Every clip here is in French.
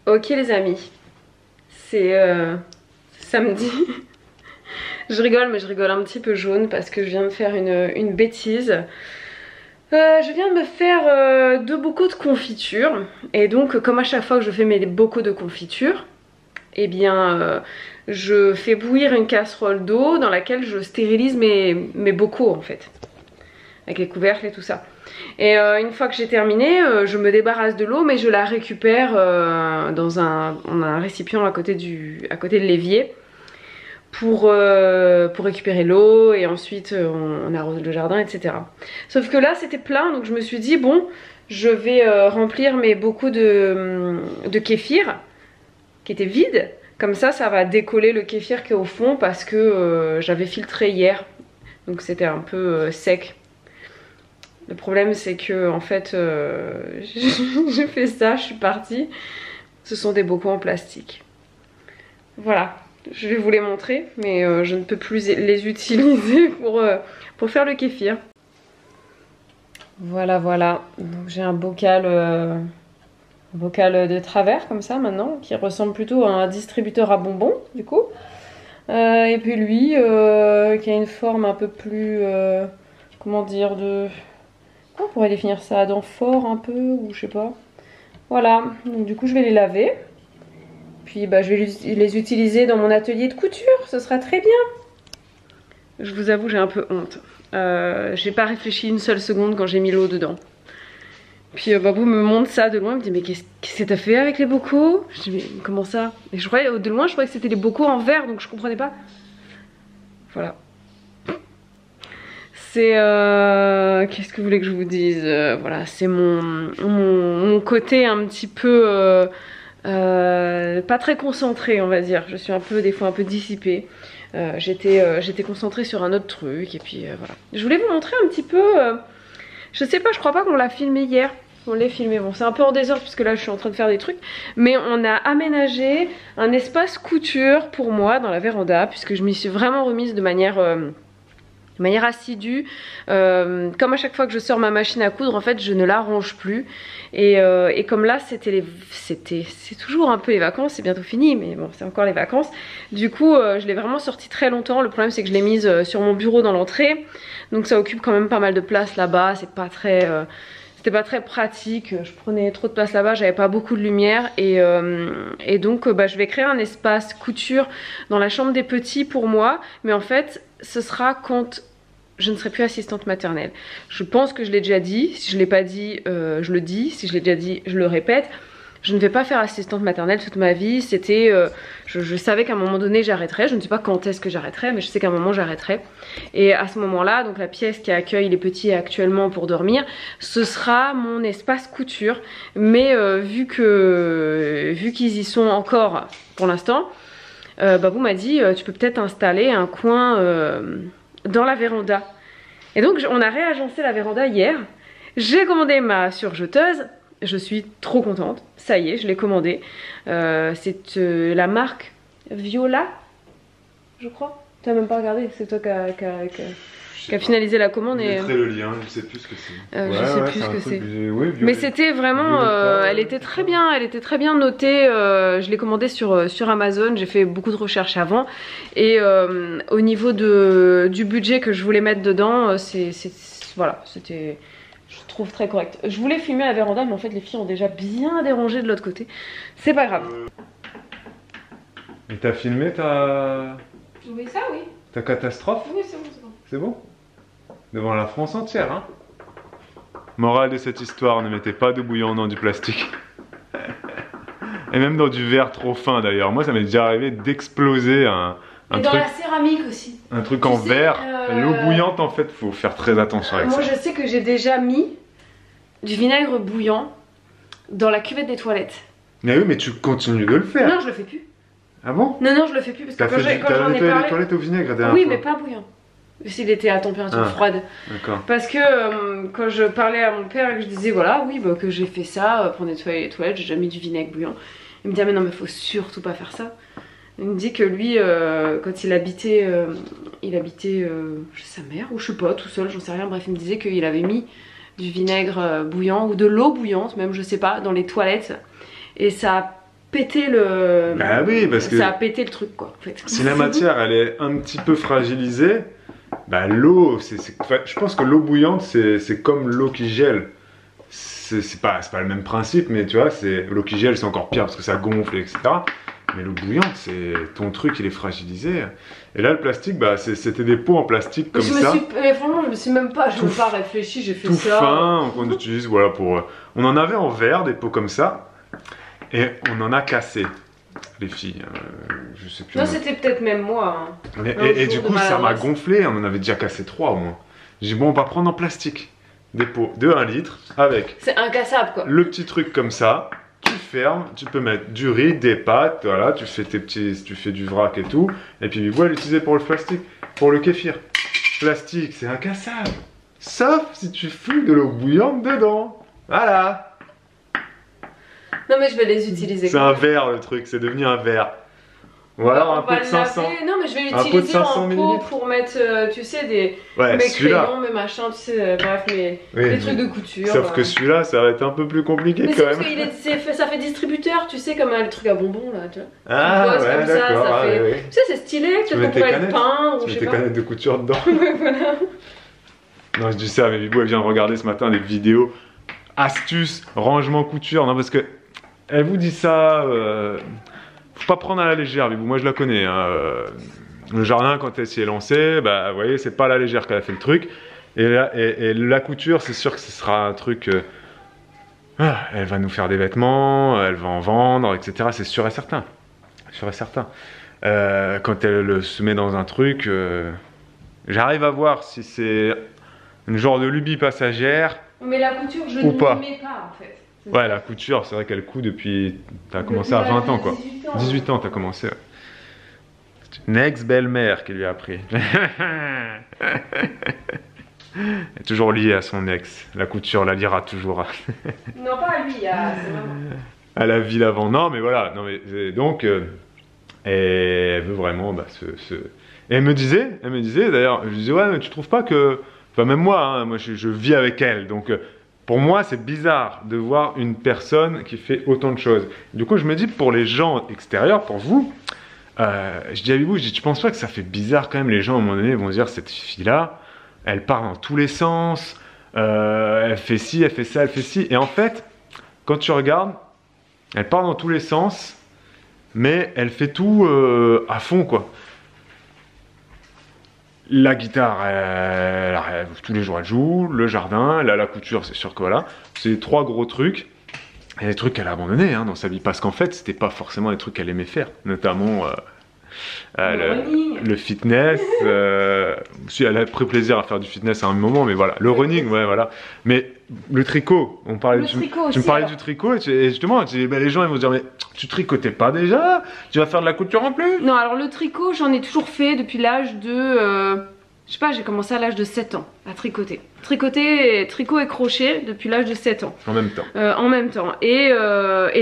Ok les amis, c'est samedi. Je rigole mais je rigole un petit peu jaune parce que je viens de faire une bêtise. Je viens de me faire 2 bocaux de confiture. Et donc comme à chaque fois que je fais mes bocaux de confiture, eh bien je fais bouillir une casserole d'eau dans laquelle je stérilise mes bocaux en fait. Avec les couvercles et tout ça. Et une fois que j'ai terminé, je me débarrasse de l'eau mais je la récupère dans on a un récipient à côté de l'évier pour récupérer l'eau et ensuite on arrose le jardin, etc. Sauf que là c'était plein donc je me suis dit bon je vais remplir mes bocaux de kéfir qui étaient vides. Comme ça va décoller le kéfir qui est au fond parce que j'avais filtré hier donc c'était un peu sec. Le problème c'est que en fait j'ai fait ça, je suis partie. Ce sont des bocaux en plastique. Voilà, je vais vous les montrer mais je ne peux plus les utiliser pour faire le kéfir. Voilà, donc j'ai un bocal de travers comme ça maintenant qui ressemble plutôt à un distributeur à bonbons du coup. Et puis lui qui a une forme un peu plus, comment dire, on pourrait définir ça d'amphore un peu ou je sais pas. Voilà, donc du coup je vais les laver. Puis bah, je vais les utiliser dans mon atelier de couture, ce sera très bien. Je vous avoue j'ai un peu honte. J'ai pas réfléchi une seule seconde quand j'ai mis l'eau dedans. Puis Babou me montre ça de loin, il me dit mais qu'est-ce que t'as fait avec les bocaux? Je dis mais comment ça? Et je croyais, de loin je croyais que c'était les bocaux en verre donc je comprenais pas. Voilà. C'est qu'est-ce que vous voulez que je vous dise, voilà, c'est mon côté un petit peu pas très concentré on va dire. Je suis un peu des fois un peu dissipée. J'étais concentrée sur un autre truc et puis voilà. Je voulais vous montrer un petit peu, je sais pas, je crois pas qu'on l'a filmé hier. On l'a filmé, bon c'est un peu en désordre puisque là je suis en train de faire des trucs. Mais on a aménagé un espace couture pour moi dans la véranda puisque je m'y suis vraiment remise de manière assidue. Comme à chaque fois que je sors ma machine à coudre en fait je ne la range plus et comme là c'est toujours un peu les vacances, c'est bientôt fini mais bon c'est encore les vacances, du coup je l'ai vraiment sortie très longtemps. Le problème c'est que je l'ai mise sur mon bureau dans l'entrée donc ça occupe quand même pas mal de place là-bas, c'était pas très pratique, je prenais trop de place là-bas, j'avais pas beaucoup de lumière et donc bah, je vais créer un espace couture dans la chambre des petits pour moi, mais en fait ce sera quand je ne serai plus assistante maternelle. Je pense que je l'ai déjà dit, si je l'ai pas dit je le dis, si je l'ai déjà dit je le répète. Je ne vais pas faire assistante maternelle toute ma vie, c'était, je savais qu'à un moment donné j'arrêterais, je ne sais pas quand est-ce que j'arrêterais, mais je sais qu'à un moment j'arrêterais. Et à ce moment-là, donc la pièce qui accueille les petits actuellement pour dormir, ce sera mon espace couture. Mais vu qu'ils y sont encore pour l'instant, Babou m'a dit tu peux peut-être installer un coin dans la véranda. Et donc on a réagencé la véranda hier, j'ai commandé ma surjeteuse. Je suis trop contente, ça y est, je l'ai commandée. C'est la marque Viola, je crois. Tu n'as même pas regardé, c'est toi qui a finalisé la commande. Je mettrai le lien, je sais plus ce que c'est. Je sais plus ce que c'est. Oui, mais c'était vraiment, elle était très bien notée. Je l'ai commandée sur Amazon, j'ai fait beaucoup de recherches avant. Et au niveau du budget que je voulais mettre dedans, voilà, c'était... Je trouve très correct. Je voulais filmer la véranda mais en fait les filles ont déjà bien dérangé de l'autre côté. C'est pas grave. Et t'as filmé ta... Oui ça oui. Ta catastrophe? Oui c'est bon, c'est bon. C'est bon? Devant la France entière hein. Morale de cette histoire, ne mettez pas d'eau bouillante dans du plastique. Et même dans du verre trop fin d'ailleurs. Moi ça m'est déjà arrivé d'exploser un et dans truc, la céramique aussi. un truc en verre. L'eau bouillante en fait faut faire très attention avec ça. Moi je sais que j'ai déjà mis du vinaigre bouillant dans la cuvette des toilettes. Mais oui mais tu continues de le faire. Non je le fais plus. Ah bon? Non je le fais plus parce que quand j'en ai parlé... les toilettes au vinaigre derrière. Oui mais pas bouillant. S'il était à température froide. D'accord. Parce que quand je parlais à mon père et que je disais voilà oui bah, que j'ai fait ça pour nettoyer les toilettes, j'ai déjà mis du vinaigre bouillant. Il me dit ah mais non mais faut surtout pas faire ça. Il me dit que lui quand il habitait chez sa mère ou je sais pas tout seul j'en sais rien, bref il me disait qu'il avait mis du vinaigre bouillant ou de l'eau bouillante même je sais pas dans les toilettes et ça a pété le... Bah oui, parce que ça a pété le truc, quoi, en fait. si la matière, elle est un petit peu fragilisée, bah l'eau, enfin, je pense que l'eau bouillante, c'est comme l'eau qui gèle. C'est pas le même principe, mais tu vois, l'eau qui gèle, c'est encore pire parce que ça gonfle, etc. Mais l'eau bouillante, c'est ton truc, il est fragilisé. Et là, le plastique, bah, c'était des pots en plastique comme ça. Franchement, je me suis même pas réfléchi, j'ai fait tout ça. fin, qu'on utilise, voilà, pour... On en avait en verre, des pots comme ça, et on en a cassé, les filles. Je sais plus. Non, c'était peut-être même moi. Hein. Et du coup, ça m'a gonflé, on en avait déjà cassé 3 au moins. J'ai dit, bon, on va prendre en plastique. Des pots de 1 litre avec... C'est incassable, quoi. Le petit truc comme ça, tu fermes, tu peux mettre du riz, des pâtes, voilà, tu fais du vrac et tout. Et puis, voilà, l'utiliser pour le plastique, pour le kéfir. Plastique, c'est incassable. Sauf si tu fous de l'eau bouillante dedans. Voilà. Non, mais je vais les utiliser. C'est un verre le truc, c'est devenu un verre. Ou alors un pot de 500. Non, mais je vais l'utiliser en pot pour mettre, tu sais, mes crayons, mes machins, tu sais, bref, mes trucs de couture. Sauf que celui-là, ça va être un peu plus compliqué mais quand même. Parce que ça fait distributeur, tu sais, comme le truc à bonbons là, tu vois. Ah, ouais, d'accord. Tu sais, c'est stylé, peut-être qu'on pourrait le peindre ou je sais pas. Tu mets tes canettes de couture dedans. Voilà. Non, je dis ça, mais Bibou, elle vient de regarder ce matin des vidéos astuces, rangement couture. Non, parce que elle vous dit ça. Faut pas prendre à la légère, Bibou. Moi, je la connais. Hein. Le jardin, quand elle s'y est lancée, bah, vous voyez, c'est pas à la légère qu'elle a fait le truc. Et la couture, c'est sûr que ce sera un truc. Elle va nous faire des vêtements, elle va en vendre, etc. C'est sûr et certain. Sûr et certain. Quand elle se met dans un truc, j'arrive à voir si c'est une genre de lubie passagère. Mais la couture, je ne m'y mets pas en fait. Ouais, la couture, c'est vrai qu'elle coud depuis. T'as commencé à 20 ans, quoi. 18 ans, t'as commencé. C'est une ex-belle-mère qui lui a appris. Elle est toujours liée à son ex. La couture la liera toujours. Non, pas à lui, à à la vie d'avant. Non, mais voilà. Non, mais, donc, elle veut vraiment. Bah, Et elle me disait d'ailleurs, je lui disais, ouais, mais tu trouves pas que. Enfin, même moi, hein, moi je vis avec elle. Donc, pour moi, c'est bizarre de voir une personne qui fait autant de choses. Du coup, je me dis, pour les gens extérieurs, pour vous, je dis à Bibou, tu penses pas que ça fait bizarre quand même, les gens à un moment donné vont se dire, cette fille-là, elle part dans tous les sens, elle fait ci, elle fait ça, elle fait ci. Et en fait, quand tu regardes, elle part dans tous les sens, mais elle fait tout à fond, quoi. La guitare, tous les jours elle joue, le jardin, la couture, c'est sûr que voilà. C'est 3 gros trucs. Et des trucs qu'elle a abandonnés dans sa vie, parce qu'en fait, c'était pas forcément des trucs qu'elle aimait faire, notamment le fitness. Si elle a pris plaisir à faire du fitness à un moment, mais voilà, le running, ouais, voilà. Mais le tricot, tu me parlais du tricot, et justement, les gens ils vont se dire, mais tu tricotais pas déjà? Tu vas faire de la couture en plus? Non, alors le tricot, j'en ai toujours fait depuis l'âge de... je sais pas, j'ai commencé à l'âge de 7 ans à tricoter. Tricot et crochet depuis l'âge de 7 ans. En même temps. En même temps. Et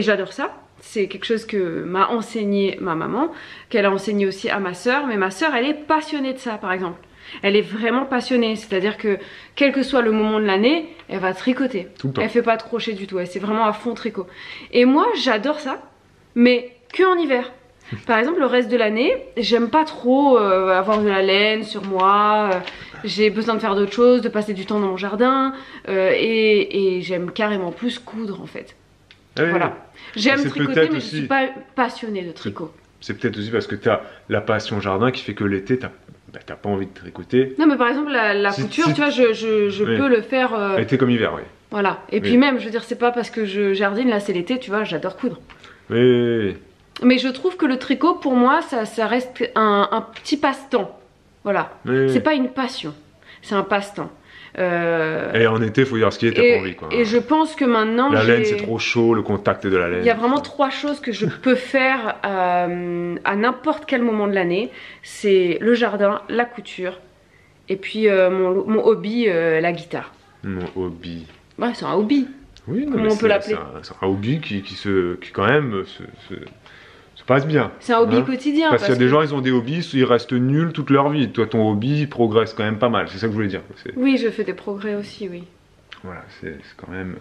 j'adore ça. C'est quelque chose que m'a enseigné ma maman, qu'elle a enseigné aussi à ma soeur. Mais ma soeur, elle est passionnée de ça, par exemple. Elle est vraiment passionnée. C'est-à-dire que, quel que soit le moment de l'année, elle va tricoter. Tout le temps. Elle fait pas de crochet du tout. Elle c'est vraiment à fond tricot. Et moi, j'adore ça, mais que en hiver. Par exemple, le reste de l'année, j'aime pas trop avoir de la laine sur moi. J'ai besoin de faire d'autres choses, de passer du temps dans mon jardin. Et j'aime carrément plus coudre, en fait. Oui, voilà. J'aime tricoter, mais aussi... je suis pas passionnée de tricot. C'est peut-être aussi parce que tu as la passion jardin qui fait que l'été, t'as pas envie de tricoter. Non, mais par exemple, la couture, tu vois, je peux le faire... Été comme hiver, oui. Voilà. Et puis même, je veux dire, c'est pas parce que je jardine, là c'est l'été, tu vois, j'adore coudre. Oui. Mais je trouve que le tricot, pour moi, ça reste un petit passe-temps. Voilà. C'est pas une passion, c'est un passe-temps. Et en été, il faut dire ce qui est, t'as pas envie, quoi. Et je pense que maintenant... La laine, c'est trop chaud, le contact de la laine. Il y a vraiment 3 choses que je peux faire à n'importe quel moment de l'année. C'est le jardin, la couture, et puis mon hobby, la guitare. Mon hobby. Ouais, c'est un hobby. Oui, comment on peut l'appeler? C'est un hobby qui quand même se passe bien. C'est un hobby quotidien. Parce qu'il y a des gens, ils ont des hobbies, ils restent nuls toute leur vie. Toi, ton hobby progresse quand même pas mal. C'est ça que je voulais dire. Oui, je fais des progrès aussi, oui. Voilà, c'est quand même...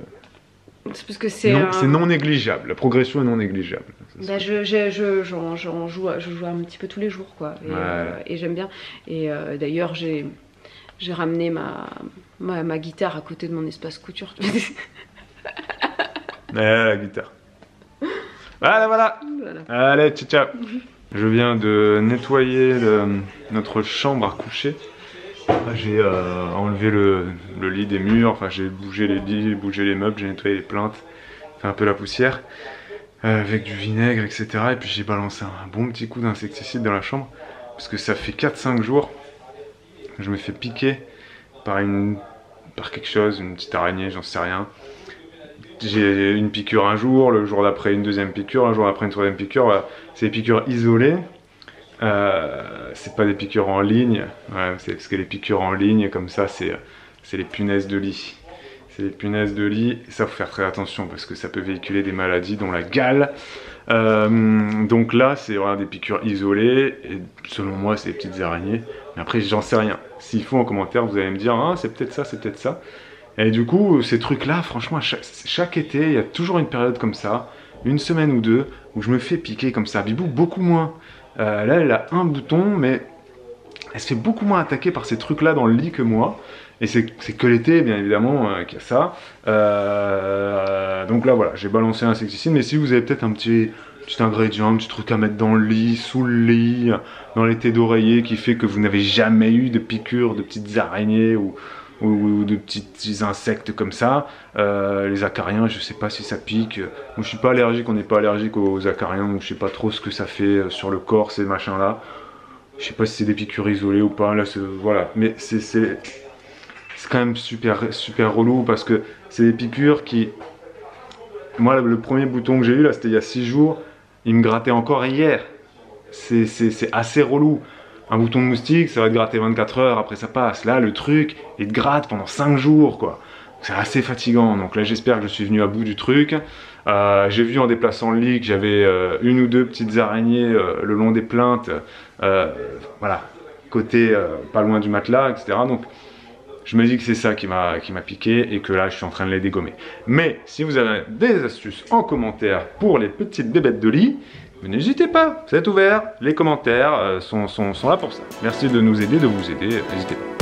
C'est parce que c'est... Non, c'est non négligeable. La progression est non négligeable. Bah, je joue un petit peu tous les jours, quoi. Et j'aime bien. Et d'ailleurs, j'ai ramené ma guitare à côté de mon espace couture. La guitare. Voilà. Allez, ciao, ciao. Je viens de nettoyer notre chambre à coucher. J'ai enlevé le lit des murs, enfin j'ai bougé les lits, bougé les meubles, j'ai nettoyé les plinthes, fait un peu la poussière, avec du vinaigre, etc. Et puis j'ai balancé un bon petit coup d'insecticide dans la chambre, parce que ça fait 4-5 jours que je me fais piquer par quelque chose, une petite araignée, j'en sais rien. J'ai une piqûre un jour, le jour d'après une deuxième piqûre, un jour d'après une troisième piqûre. Voilà. C'est des piqûres isolées. C'est pas des piqûres en ligne. Ouais, parce que les piqûres en ligne, comme ça, c'est les punaises de lit. C'est les punaises de lit. Et ça, faut faire très attention parce que ça peut véhiculer des maladies, dont la gale. Donc là, c'est voilà, des piqûres isolées. Et selon moi, c'est des petites araignées. Mais après, j'en sais rien. S'il faut en commentaire, vous allez me dire, ah, c'est peut-être ça, c'est peut-être ça. Et du coup, ces trucs-là, franchement, chaque été, il y a toujours une période comme ça, une semaine ou deux, où je me fais piquer comme ça. Bibou, beaucoup moins. Là, elle a un bouton, mais elle se fait beaucoup moins attaquer par ces trucs-là dans le lit que moi. Et c'est que l'été, bien évidemment, qu'il y a ça. Donc là, voilà, j'ai balancé un insecticide. Mais si vous avez peut-être un petit ingrédient, un petit truc à mettre dans le lit, sous le lit, dans l'été d'oreiller, qui fait que vous n'avez jamais eu de piqûres de petites araignées ou de petits insectes comme ça. Les acariens, je sais pas si ça pique. Moi, je suis pas allergique, on n'est pas allergique aux acariens, donc je sais pas trop ce que ça fait sur le corps, ces machins là. Je sais pas si c'est des piqûres isolées ou pas, là voilà. Mais c'est quand même super relou parce que c'est des piqûres qui... Moi, le premier bouton que j'ai eu là, c'était il y a 6 jours, il me grattait encore hier. C'est assez relou. Un bouton de moustique, ça va te gratter 24 heures, après ça passe. Là, le truc, il te gratte pendant 5 jours, quoi. C'est assez fatigant. Donc là, j'espère que je suis venu à bout du truc. J'ai vu en déplaçant le lit que j'avais une ou deux petites araignées le long des plinthes. Voilà, côté pas loin du matelas, etc. Donc, je me dis que c'est ça qui m'a piqué et que là, je suis en train de les dégommer. Mais si vous avez des astuces en commentaire pour les petites bébêtes de lit, n'hésitez pas, c'est ouvert, les commentaires sont là pour ça. Merci de nous aider, de vous aider, n'hésitez pas.